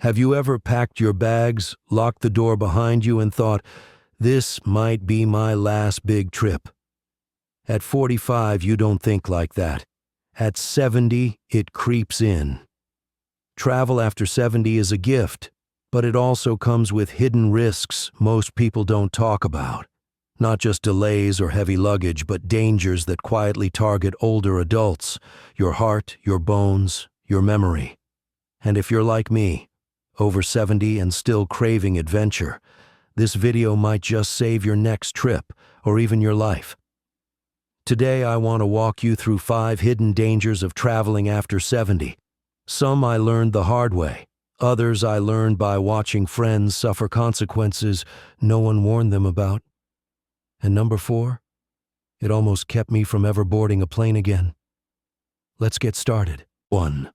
Have you ever packed your bags, locked the door behind you, and thought, this might be my last big trip? At 45, you don't think like that. At 70, it creeps in. Travel after 70 is a gift, but it also comes with hidden risks most people don't talk about. Not just delays or heavy luggage, but dangers that quietly target older adults, your heart, your bones, your memory. And if you're like me, over 70 and still craving adventure, this video might just save your next trip or even your life. Today I want to walk you through 5 hidden dangers of traveling after 70. Some I learned the hard way. Others I learned by watching friends suffer consequences no one warned them about. And number 4, it almost kept me from ever boarding a plane again. Let's get started. 1.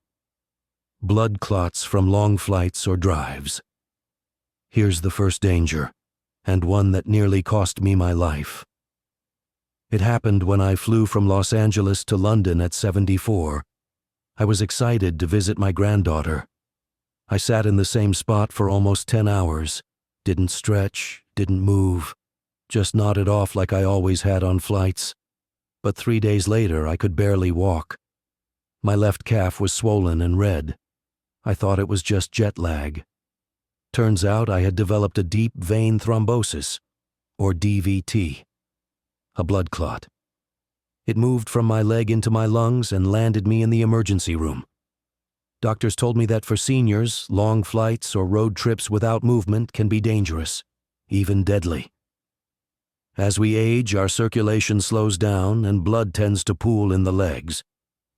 Blood clots from long flights or drives. Here's the first danger, and one that nearly cost me my life. It happened when I flew from Los Angeles to London at 74. I was excited to visit my granddaughter. I sat in the same spot for almost 10 hours, didn't stretch, didn't move, just nodded off like I always had on flights. But 3 days later, I could barely walk. My left calf was swollen and red. I thought it was just jet lag. Turns out I had developed a deep vein thrombosis, or DVT, a blood clot. It moved from my leg into my lungs and landed me in the emergency room. Doctors told me that for seniors, long flights or road trips without movement can be dangerous, even deadly. As we age, our circulation slows down and blood tends to pool in the legs.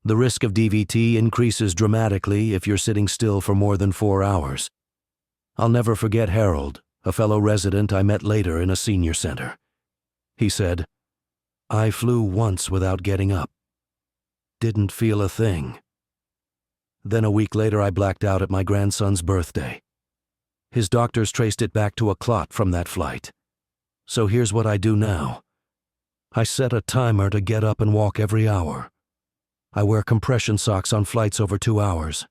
The risk of DVT increases dramatically if you're sitting still for more than 4 hours. I'll never forget Harold, a fellow resident I met later in a senior center. He said, "I flew once without getting up. Didn't feel a thing." Then a week later I blacked out at my grandson's birthday. His doctors traced it back to a clot from that flight. So here's what I do now. I set a timer to get up and walk every hour. I wear compression socks on flights over 2 hours.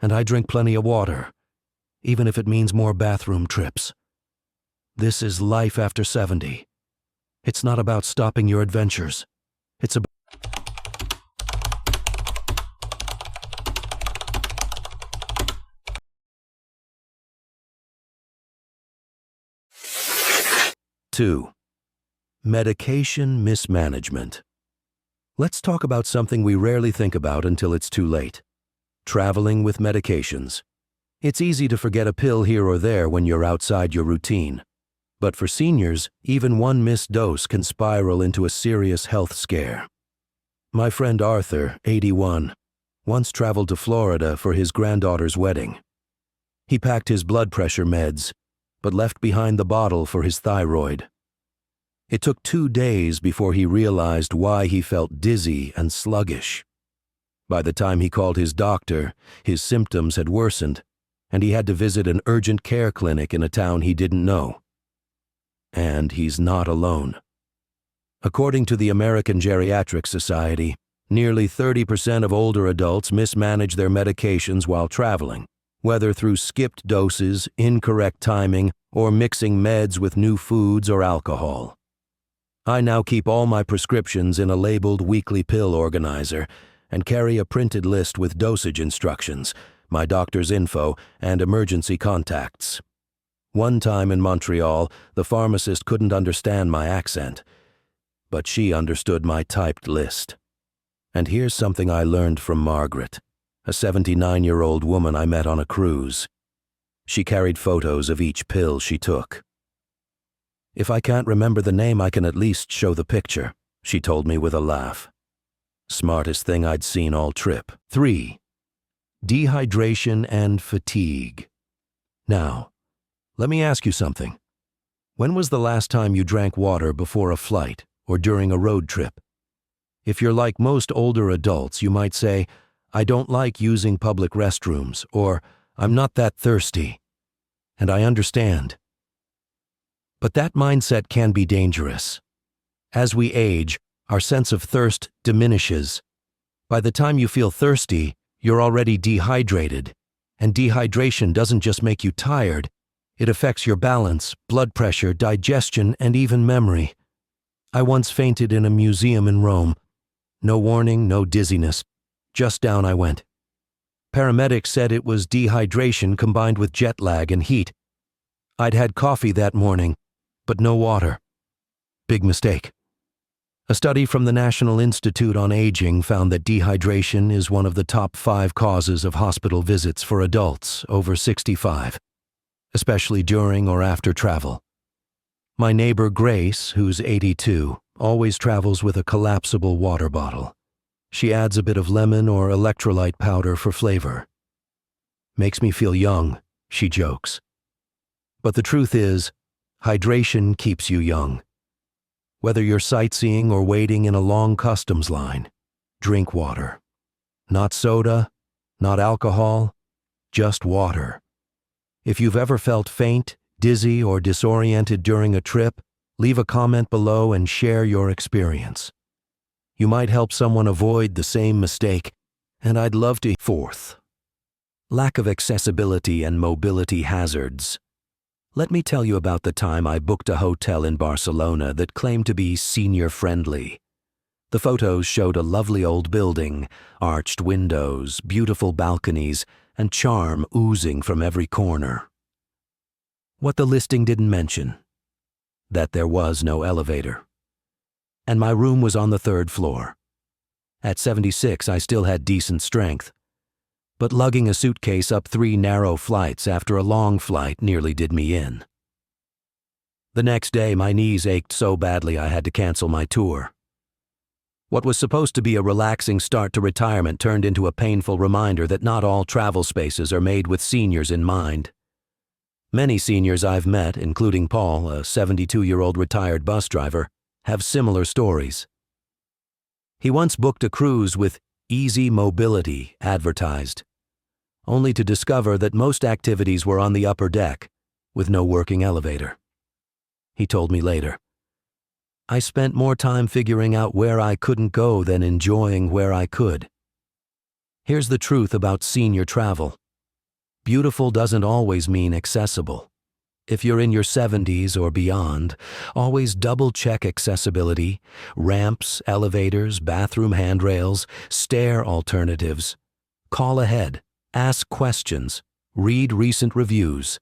And I drink plenty of water, even if it means more bathroom trips. This is life after 70. It's not about stopping your adventures. It's about 2. Medication mismanagement. Let's talk about something we rarely think about until it's too late. Traveling with medications. It's easy to forget a pill here or there when you're outside your routine. But for seniors, even one missed dose can spiral into a serious health scare. My friend Arthur, 81, once traveled to Florida for his granddaughter's wedding. He packed his blood pressure meds, but left behind the bottle for his thyroid. It took 2 days before he realized why he felt dizzy and sluggish. By the time he called his doctor, his symptoms had worsened, and he had to visit an urgent care clinic in a town he didn't know. And he's not alone. According to the American Geriatric Society, nearly 30% of older adults mismanage their medications while traveling, whether through skipped doses, incorrect timing, or mixing meds with new foods or alcohol. I now keep all my prescriptions in a labeled weekly pill organizer and carry a printed list with dosage instructions, my doctor's info, and emergency contacts. One time in Montreal, the pharmacist couldn't understand my accent, but she understood my typed list. And here's something I learned from Margaret, a 79-year-old woman I met on a cruise. She carried photos of each pill she took. "If I can't remember the name, I can at least show the picture," she told me with a laugh. Smartest thing I'd seen all trip. 3. Dehydration and fatigue. Now, let me ask you something. When was the last time you drank water before a flight or during a road trip? If you're like most older adults, you might say, "I don't like using public restrooms," or "I'm not that thirsty." And I understand. But that mindset can be dangerous. As we age, our sense of thirst diminishes. By the time you feel thirsty, you're already dehydrated, And dehydration doesn't just make you tired, it affects your balance, blood pressure, digestion, and even memory. I once fainted in a museum in Rome. No warning, no dizziness. Just down I went. Paramedics said it was dehydration combined with jet lag and heat. I'd had coffee that morning, but no water. Big mistake. A study from the National Institute on Aging found that dehydration is one of the top 5 causes of hospital visits for adults over 65, especially during or after travel. My neighbor Grace, who's 82, always travels with a collapsible water bottle. She adds a bit of lemon or electrolyte powder for flavor. Makes me feel young, she jokes. But the truth is, hydration keeps you young. Whether you're sightseeing or waiting in a long customs line, drink water. Not soda, not alcohol, just water. If you've ever felt faint, dizzy, or disoriented during a trip, leave a comment below and share your experience. You might help someone avoid the same mistake, and I'd love to. Fourth, lack of accessibility and mobility hazards. Let me tell you about the time I booked a hotel in Barcelona that claimed to be senior-friendly. The photos showed a lovely old building, arched windows, beautiful balconies, and charm oozing from every corner. What the listing didn't mention: that there was no elevator. And my room was on the 3rd floor. At 76, I still had decent strength. But lugging a suitcase up 3 narrow flights after a long flight nearly did me in. The next day, my knees ached so badly I had to cancel my tour. What was supposed to be a relaxing start to retirement turned into a painful reminder that not all travel spaces are made with seniors in mind. Many seniors I've met, including Paul, a 72-year-old retired bus driver, have similar stories. He once booked a cruise with easy mobility advertised, only to discover that most activities were on the upper deck, with no working elevator. He told me later, "I spent more time figuring out where I couldn't go than enjoying where I could." Here's the truth about senior travel. Beautiful doesn't always mean accessible. If you're in your 70s or beyond, always double-check accessibility, ramps, elevators, bathroom handrails, stair alternatives. Call ahead, ask questions, read recent reviews.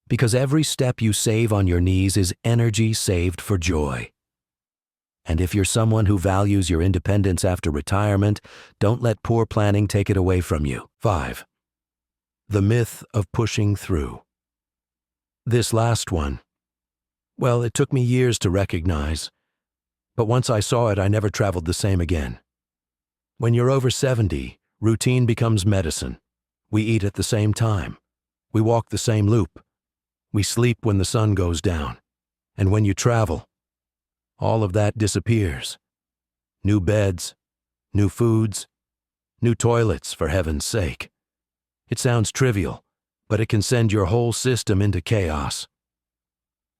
Because every step you save on your knees is energy saved for joy. And if you're someone who values your independence after retirement, don't let poor planning take it away from you. 5. The myth of pushing through. This last one, well, it took me years to recognize, but once I saw it, I never traveled the same again. When you're over 70, routine becomes medicine. We eat at the same time. We walk the same loop. We sleep when the sun goes down. And when you travel, all of that disappears. New beds, new foods, new toilets, for heaven's sake. It sounds trivial, but it can send your whole system into chaos.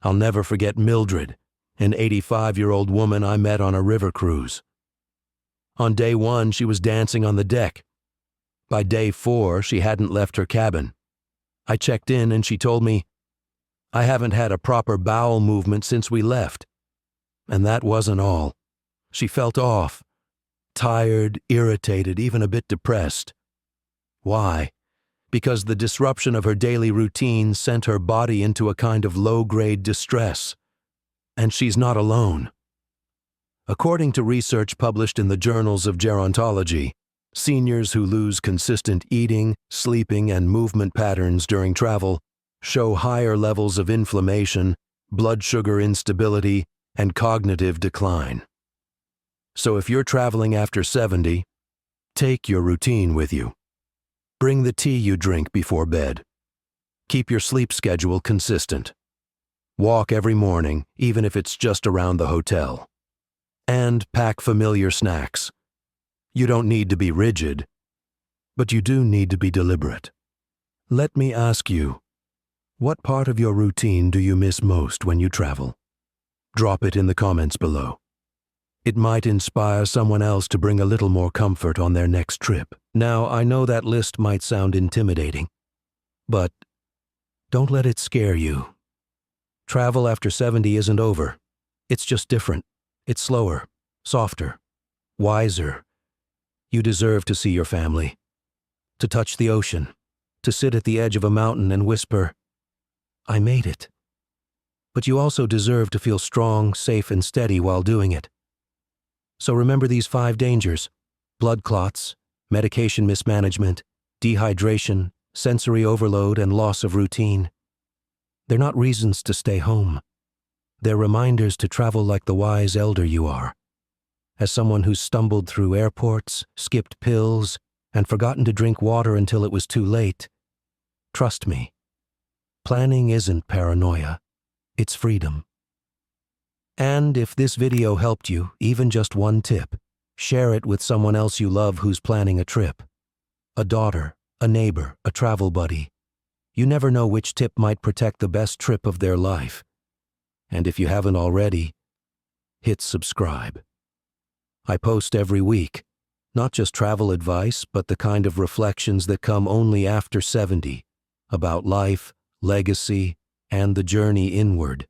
I'll never forget Mildred, an 85-year-old woman I met on a river cruise. On day 1, she was dancing on the deck. By day 4, she hadn't left her cabin. I checked in and she told me, "I haven't had a proper bowel movement since we left." And that wasn't all. She felt off, tired, irritated, even a bit depressed. Why? Because the disruption of her daily routine sent her body into a kind of low-grade distress. And she's not alone. According to research published in the journals of gerontology, seniors who lose consistent eating, sleeping, and movement patterns during travel show higher levels of inflammation, blood sugar instability, and cognitive decline. So if you're traveling after 70, take your routine with you. Bring the tea you drink before bed. Keep your sleep schedule consistent. Walk every morning, even if it's just around the hotel. And pack familiar snacks. You don't need to be rigid, but you do need to be deliberate. Let me ask you, what part of your routine do you miss most when you travel? Drop it in the comments below. It might inspire someone else to bring a little more comfort on their next trip. Now, I know that list might sound intimidating, But don't let it scare you. Travel after 70 isn't over. It's just different. It's slower, softer, wiser. You deserve to see your family, to touch the ocean, to sit at the edge of a mountain and whisper, "I made it." But you also deserve to feel strong, safe, and steady while doing it. So remember these 5 dangers: blood clots, medication mismanagement, dehydration, sensory overload, and loss of routine. They're not reasons to stay home. They're reminders to travel like the wise elder you are. As someone who's stumbled through airports, skipped pills, and forgotten to drink water until it was too late, trust me, planning isn't paranoia, it's freedom. And if this video helped you, even just one tip, share it with someone else you love who's planning a trip. A daughter, a neighbor, a travel buddy. You never know which tip might protect the best trip of their life. And if you haven't already, hit subscribe. I post every week, not just travel advice, but the kind of reflections that come only after 70, about life, legacy, and the journey inward.